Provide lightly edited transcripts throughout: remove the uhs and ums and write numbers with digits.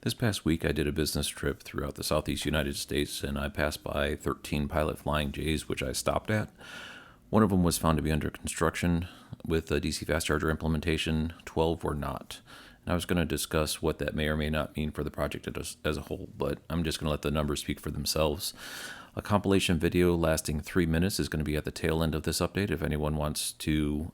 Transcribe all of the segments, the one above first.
This past week, I did a business trip throughout the southeast United States, and I passed by 13 pilot flying J's, which I stopped at. One of them was found to be under construction with a DC fast charger implementation. 12 were not. And I was going to discuss what that may or may not mean for the project as a whole, but I'm just going to let the numbers speak for themselves. A compilation video lasting 3 minutes is going to be at the tail end of this update. If anyone wants to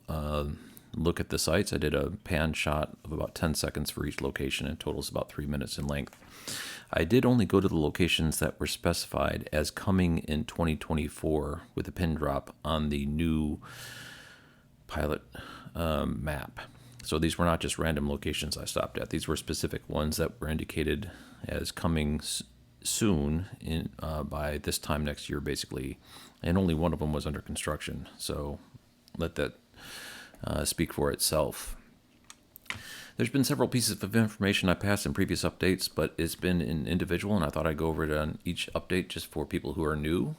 look at the sites, I did a pan shot of about 10 seconds for each location, and totals about 3 minutes in length. I did only go to the locations that were specified as coming in 2024 with a pin drop on the new pilot map. So these were not just random locations I stopped at. These were specific ones that were indicated as coming soon by this time next year, basically. And only one of them was under construction. So let that speak for itself. There's been several pieces of information I passed in previous updates, but it's been in individual, and I thought I'd go over it on each update just for people who are new.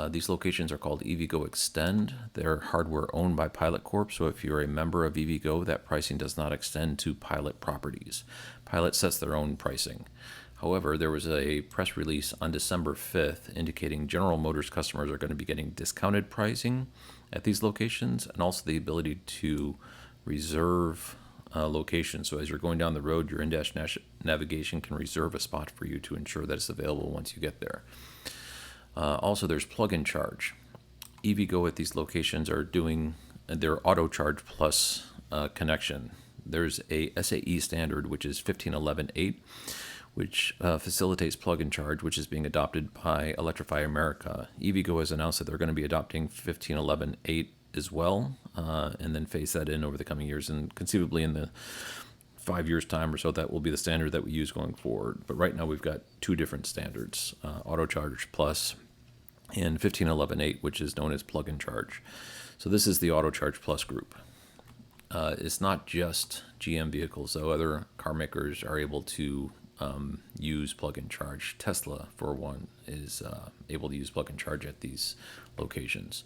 These locations are called EVgo Extend. They're hardware owned by Pilot Corp, so if you're a member of EVgo, that pricing does not extend to Pilot properties. Pilot sets their own pricing. However, there was a press release on December 5th indicating General Motors customers are going to be getting discounted pricing at these locations, and also the ability to reserve locations. So as you're going down the road, your in-dash navigation can reserve a spot for you to ensure that it's available once you get there. Also, there's plug-in charge. EVgo at these locations are doing their auto charge plus connection. There's a SAE standard, which is 15.11.8, which facilitates plug-in charge, which is being adopted by Electrify America. EVgo has announced that they're going to be adopting 15.11.8 as well, and then phase that in over the coming years. And conceivably in the 5 years' time or so, that will be the standard that we use going forward. But right now we've got two different standards, Auto Charge Plus and 15.11.8, which is known as Plug-in Charge. So this is the Auto Charge Plus group. It's not just GM vehicles, though. Other car makers are able to use plug-in charge. Tesla, for one, is able to use plug-in charge at these locations.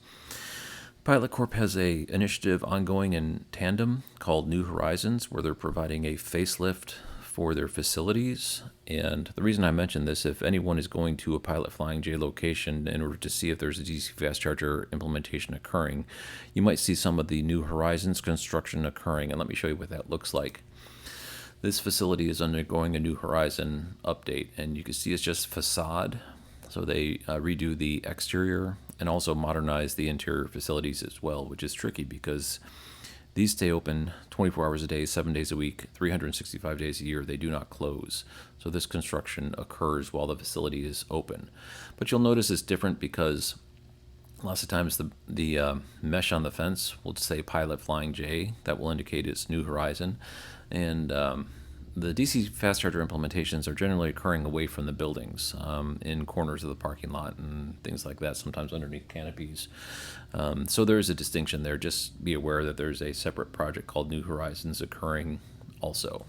Pilot Corp has a initiative ongoing in tandem called New Horizons, where they're providing a facelift for their facilities. And the reason I mention this, if anyone is going to a Pilot Flying J location in order to see if there's a DC fast charger implementation occurring, you might see some of the New Horizons construction occurring. And let me show you what that looks like. This facility is undergoing a New Horizon update, and you can see it's just facade. So they redo the exterior and also modernize the interior facilities as well, which is tricky because these stay open 24 hours a day, 7 days a week, 365 days a year. They do not close. So this construction occurs while the facility is open. But you'll notice it's different because lots of times the mesh on the fence will say Pilot Flying J. That will indicate it's New Horizon. And the DC fast charger implementations are generally occurring away from the buildings, in corners of the parking lot and things like that, sometimes underneath canopies. So there is a distinction there. Just be aware that there's a separate project called New Horizons occurring also.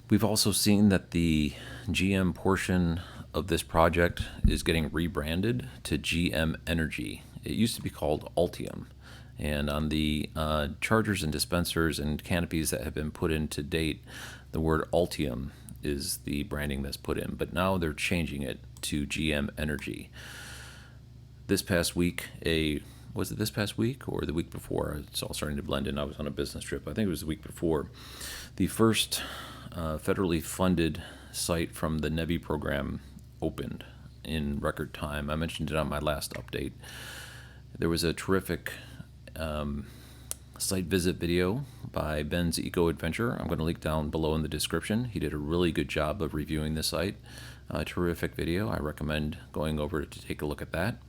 We've also seen that the GM portion of this project is getting rebranded to GM Energy. It used to be called Ultium. And on the chargers and dispensers and canopies that have been put in to date, the word Ultium is the branding that's put in. But now they're changing it to GM Energy. This past week, was it this past week or the week before? It's all starting to blend in. I was on a business trip. I think it was the week before. The first federally funded site from the NEVI program opened in record time. I mentioned it on my last update. There was a terrific site visit video by Ben's Eco Adventure. I'm going to link down below in the description. He did a really good job of reviewing the site. Terrific video. I recommend going over to take a look at that.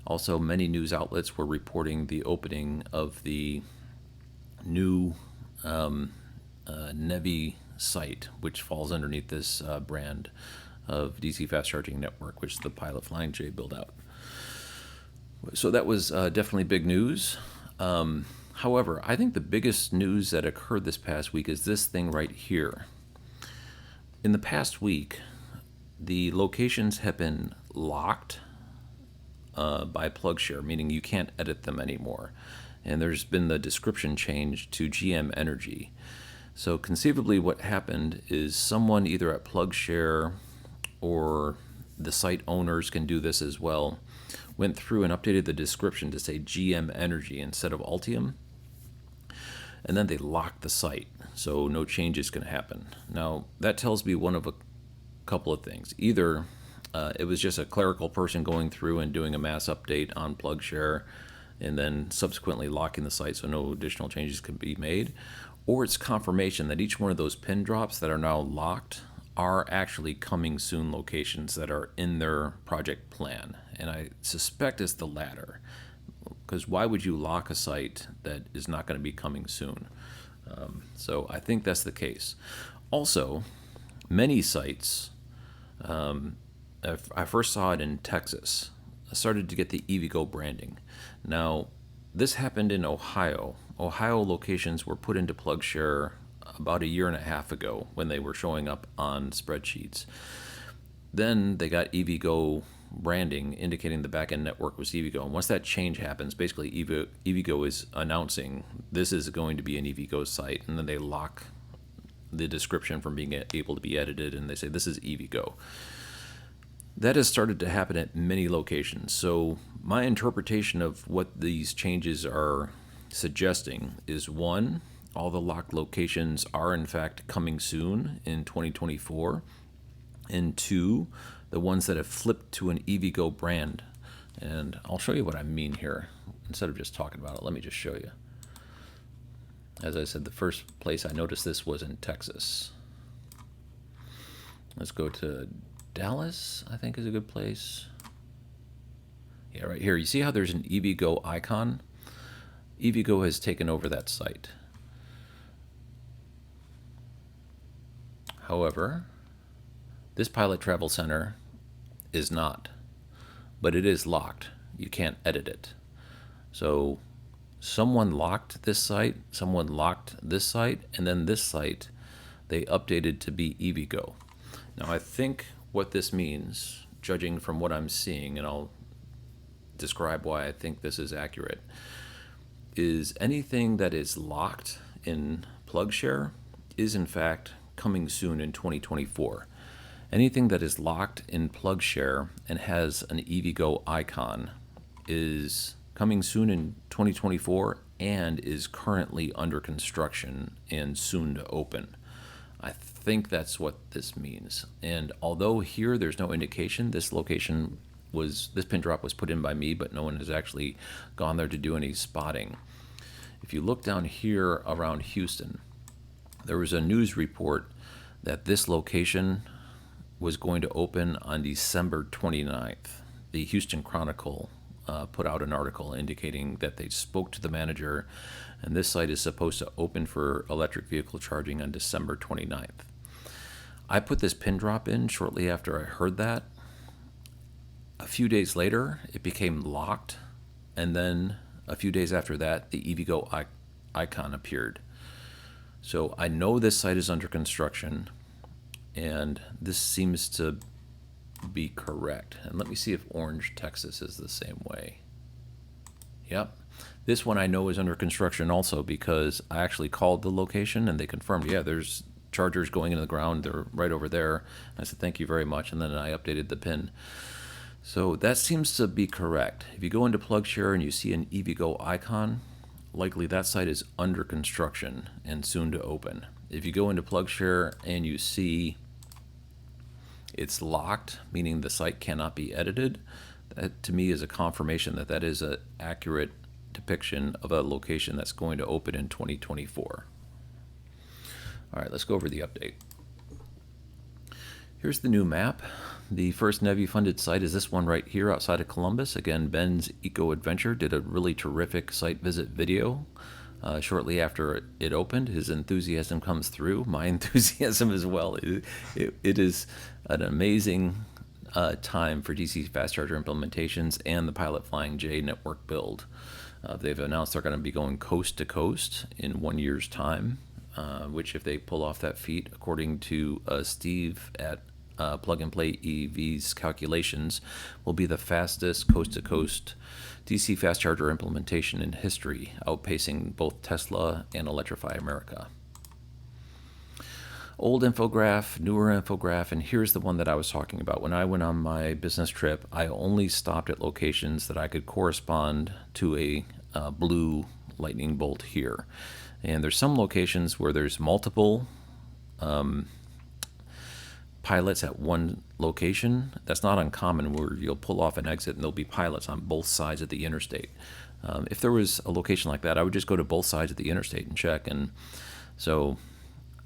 Also, many news outlets were reporting the opening of the new NEVI site, which falls underneath this brand of DC fast charging network, which is the Pilot Flying J build out. So that was definitely big news. However, I think the biggest news that occurred this past week is this thing right here. In the past week, the locations have been locked by PlugShare, meaning you can't edit them anymore. and there's been the description change to GM Energy. So conceivably what happened is someone either at PlugShare or the site owners can do this as well, went through and updated the description to say GM Energy instead of Altium, and then they locked the site, so no changes can happen. Now, that tells me one of a couple of things. Either it was just a clerical person going through and doing a mass update on PlugShare and then subsequently locking the site so no additional changes can be made, or it's confirmation that each one of those pin drops that are now locked are actually coming soon locations that are in their project plan. And I suspect it's the latter, because why would you lock a site that is not going to be coming soon? So I think that's the case. Also, many sites, I first saw it in Texas, I started to get the EVgo branding. Now, this happened in Ohio. Ohio locations were put into PlugShare about a year and a half ago when they were showing up on spreadsheets. Then they got EVgo branding indicating the backend network was EVgo. And once that change happens, basically EVgo is announcing this is going to be an EVgo site, and then they lock the description from being able to be edited, and they say this is EVgo. That has started to happen at many locations. So my interpretation of what these changes are suggesting is, one, all the locked locations are in fact coming soon in 2024, and two, the ones that have flipped to an EVgo brand. And I'll show you what I mean here. Instead of just talking about it, let me just show you. As I said, the first place I noticed this was in Texas. Let's go to Dallas, I think is a good place. Yeah, right here. You see how there's an EVgo icon? EVgo has taken over that site. However, this Pilot Travel Center is not, but it is locked. You can't edit it. So someone locked this site, someone locked this site, and then this site they updated to be EVgo. Now I think what this means, judging from what I'm seeing, and I'll describe why I think this is accurate, is anything that is locked in PlugShare is in fact coming soon in 2024. Anything that is locked in PlugShare and has an EVgo icon is coming soon in 2024 and is currently under construction and soon to open. I think that's what this means. And although here there's no indication, this pin drop was put in by me, but no one has actually gone there to do any spotting. If you look down here around Houston, there was a news report that this location was going to open on December 29th. The Houston Chronicle put out an article indicating that they spoke to the manager, and this site is supposed to open for electric vehicle charging on December 29th. I put this pin drop in shortly after I heard that. A few days later, it became locked, and then a few days after that, the EVgo icon appeared. So I know this site is under construction, and this seems to be correct. And let me see if Orange, Texas is the same way. Yep. This one I know is under construction also, because I actually called the location and they confirmed, yeah, there's chargers going into the ground. They're right over there. I said, thank you very much. And then I updated the pin. So that seems to be correct. If you go into PlugShare and you see an EVgo icon, likely that site is under construction and soon to open. If you go into PlugShare and you see it's locked, meaning the site cannot be edited, that to me is a confirmation that that is an accurate depiction of a location that's going to open in 2024. All right, let's go over the update. Here's the new map. The first NEVI-funded site is this one right here outside of Columbus. Again, Ben's Eco Adventure did a really terrific site visit video shortly after it opened. His enthusiasm comes through, my enthusiasm as well. It is an amazing time for DC fast charger implementations and the Pilot Flying J network build. They've announced they're going to be going coast to coast in 1 year's time, which if they pull off that feat, according to Steve at plug-and-play EVs calculations will be the fastest coast-to-coast DC fast charger implementation in history, outpacing both Tesla and Electrify America. Old infograph, newer infograph, and here's the one that I was talking about. When I went on my business trip, I only stopped at locations that I could correspond to a blue lightning bolt here. And there's some locations where there's multiple pilots at one location. That's not uncommon, where you'll pull off an exit and there'll be pilots on both sides of the interstate. If there was a location like that, I would just go to both sides of the interstate and check. And so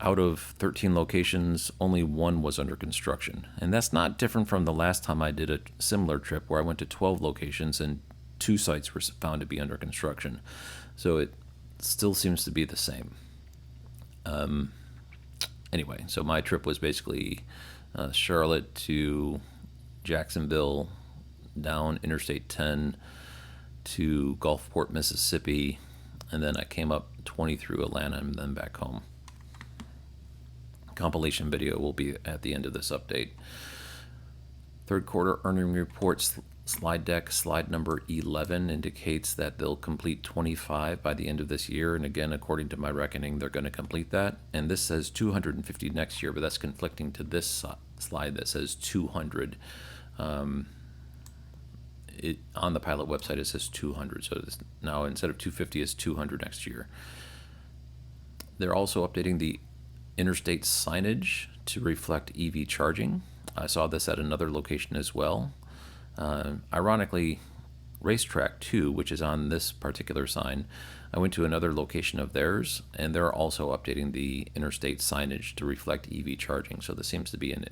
out of 13 locations, only one was under construction. And that's not different from the last time I did a similar trip where I went to 12 locations and 2 sites were found to be under construction. So it still seems to be the same. Anyway, so my trip was basically Charlotte to Jacksonville, down Interstate 10 to Gulfport, Mississippi, and then I came up 20 through Atlanta and then back home. Compilation video will be at the end of this update. Third quarter earning reports slide deck, slide number 11, indicates that they'll complete 25 by the end of this year. And again, according to my reckoning, they're going to complete that. And this says 250 next year, but that's conflicting to this slide that says 200. On the pilot website, it says 200. So it's now instead of 250, it's 200 next year. They're also updating the interstate signage to reflect EV charging. I saw this at another location as well. Ironically, Racetrack 2, which is on this particular sign, I went to another location of theirs, and they're also updating the interstate signage to reflect EV charging. So this seems to be an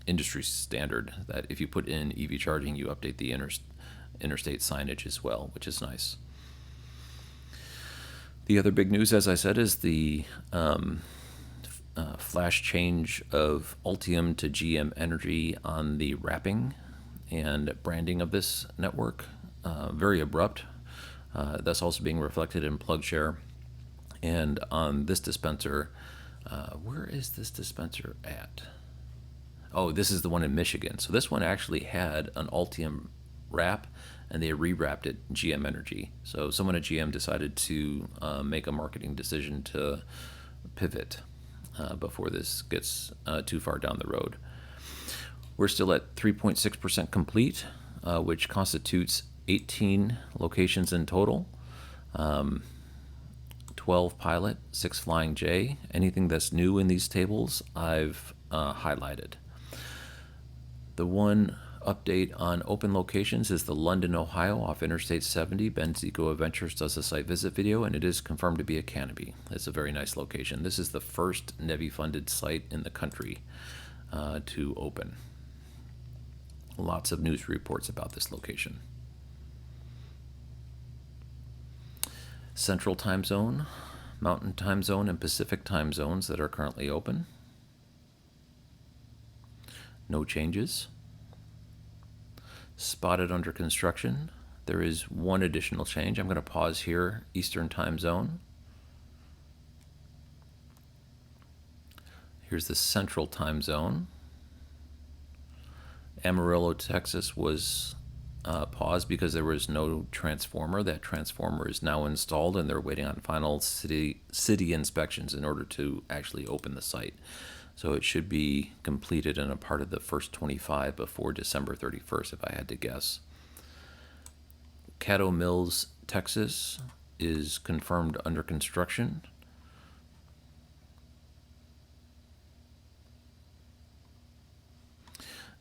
industry standard that if you put in EV charging, you update the interstate signage as well, which is nice. The other big news, as I said, is the flash change of Ultium to GM Energy on the wrapping and branding of this network. Very abrupt. That's also being reflected in PlugShare. And on this dispenser, where is this dispenser at? Oh, this is the one in Michigan. So this one actually had an Ultium wrap, and they rewrapped it GM Energy. So someone at GM decided to make a marketing decision to pivot before this gets too far down the road. We're still at 3.6% complete, which constitutes 18 locations in total, 12 pilot, 6 Flying J. Anything that's new in these tables, I've highlighted. The one update on open locations is the London, Ohio, off Interstate 70. Ben's Eco Adventures does a site visit video, and it is confirmed to be a canopy. It's a very nice location. This is the first NEVI-funded site in the country to open. Lots of news reports about this location. Central Time Zone, Mountain Time Zone, and Pacific Time Zones that are currently open. No changes. Spotted under construction. There is one additional change. I'm going to pause here. Eastern Time Zone. Here's the Central Time Zone. Amarillo, Texas was paused because there was no transformer. That transformer is now installed, and they're waiting on final city inspections in order to actually open the site. So it should be completed and a part of the first 25 before December 31st, if I had to guess. Caddo Mills, Texas, is confirmed under construction.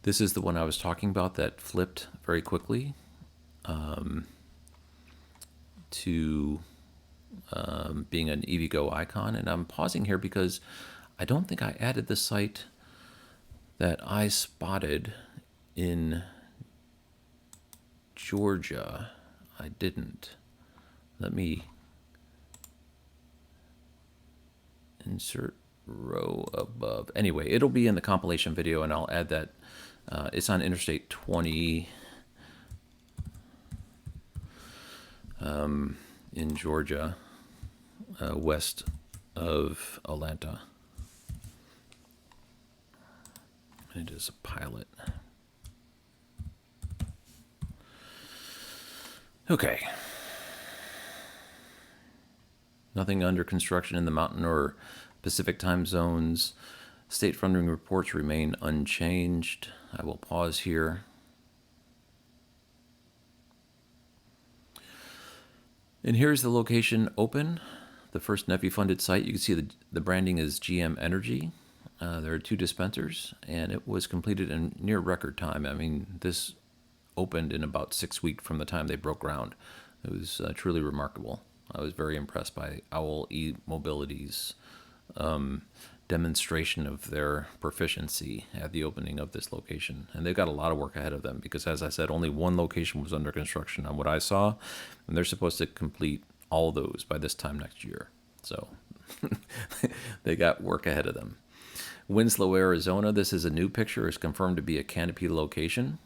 This is the one I was talking about that flipped very quickly to being an EVgo icon. And I'm pausing here because I don't think I added the site that I spotted in Georgia. I didn't. Let me insert row above. Anyway, it'll be in the compilation video, and I'll add that. It's on Interstate 20 in Georgia, west of Atlanta. It is a pilot. Okay. Nothing under construction in the Mountain or Pacific time zones. State funding reports remain unchanged. I will pause here. And here's the location open. The first NEPI funded site. You can see the branding is GM Energy. There are 2 dispensers, and it was completed in near record time. I mean, this opened in about 6 weeks from the time they broke ground. It was truly remarkable. I was very impressed by Owl E-Mobility's demonstration of their proficiency at the opening of this location. And they've got a lot of work ahead of them because, as I said, only 1 location was under construction on what I saw, and they're supposed to complete all those by this time next year. So they got work ahead of them. Winslow, Arizona. This is a new picture. It's confirmed to be a canopy location.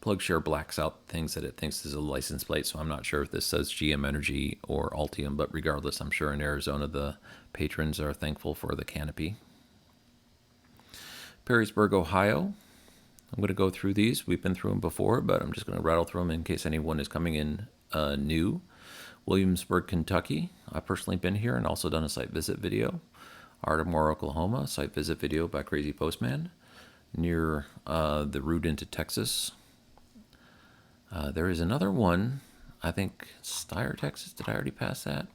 PlugShare blacks out things that it thinks is a license plate, so I'm not sure if this says GM Energy or Altium, but regardless, I'm sure in Arizona the patrons are thankful for the canopy. Perrysburg, Ohio. I'm going to go through these. We've been through them before, but I'm just going to rattle through them in case anyone is coming in new. Williamsburg, Kentucky. I've personally been here and also done a site visit video. Ardmore, Oklahoma, site visit video by Crazy Postman. Near the route into Texas. There is another one, I think Steyr, Texas. Did I already pass that?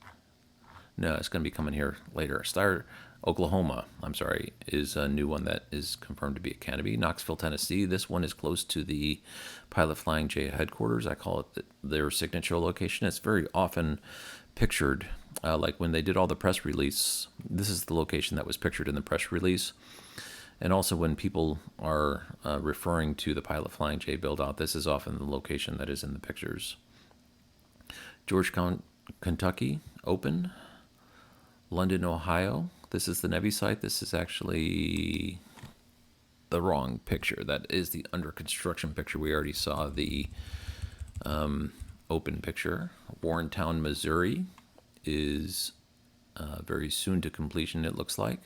No, it's going to be coming here later. Steyr, Oklahoma, I'm sorry, is a new one that is confirmed to be a canopy. Knoxville, Tennessee. This one is close to the Pilot Flying J headquarters. I call it their signature location. It's very often pictured, like when they did all the press release. This is the location that was pictured in the press release. And also when people are referring to the Pilot Flying J build-out, this is often the location that is in the pictures. Georgetown, Kentucky, open. London, Ohio. This is the NEPI site. This is actually the wrong picture. That is the under construction picture. We already saw the open picture. Warrentown, Missouri is very soon to completion, it looks like.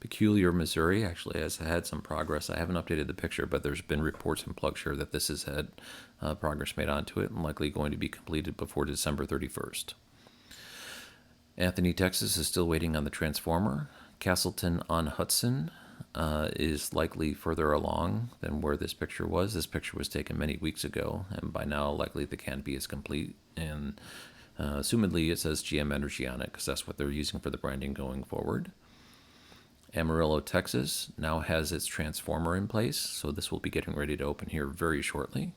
Peculiar, Missouri actually has had some progress. I haven't updated the picture, but there's been reports in PlugShare that this has had progress made onto it and likely going to be completed before December 31st. Anthony, Texas is still waiting on the transformer. Castleton on Hudson is likely further along than where this picture was. This picture was taken many weeks ago, and by now likely the canopy is complete. And assumedly it says GM Energy on it because that's what they're using for the branding going forward. Amarillo, Texas now has its transformer in place, so this will be getting ready to open here very shortly.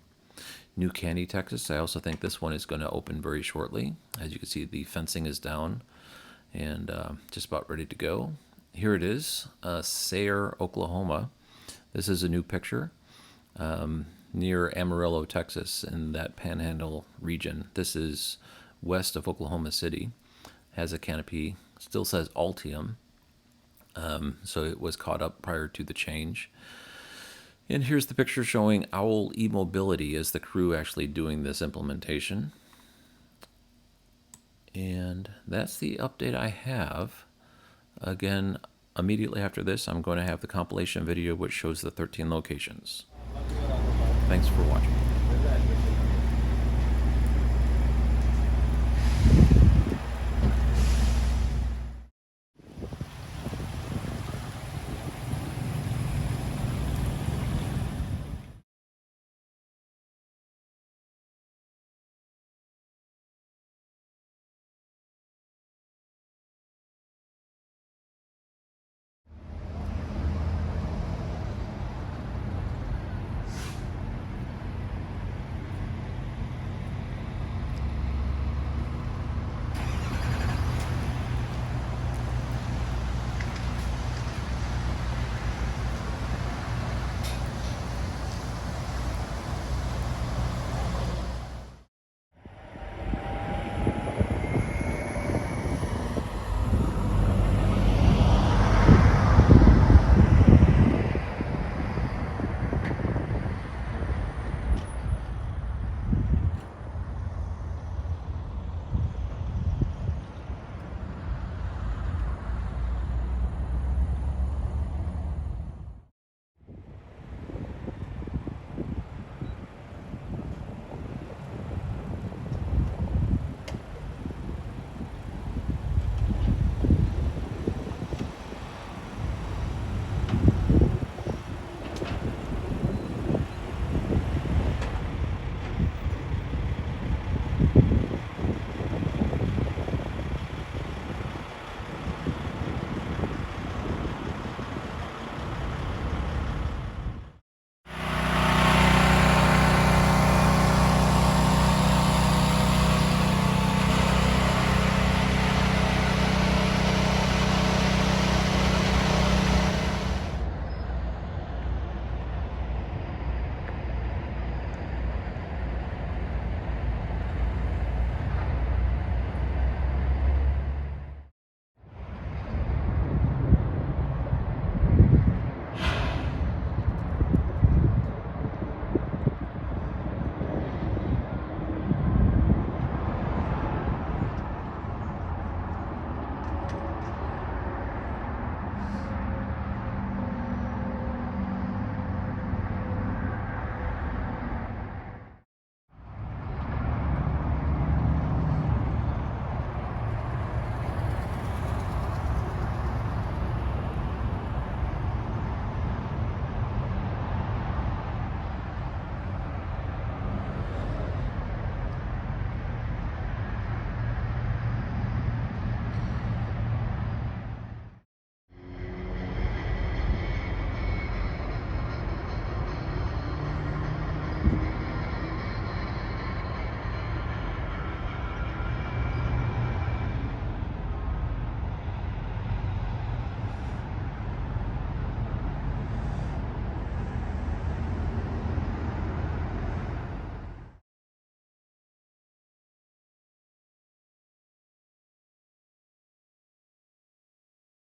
New Caney, Texas, I also think this one is going to open very shortly. As you can see, the fencing is down and just about ready to go. Here it is, Sayre, Oklahoma. This is a new picture near Amarillo, Texas, in that Panhandle region. This is west of Oklahoma City. Has a canopy, still says Altium. So it was caught up prior to the change. And here's the picture showing Owl E-Mobility as the crew actually doing this implementation. And that's the update I have. Again, immediately after this, I'm going to have the compilation video which shows the 13 locations. Thanks for watching.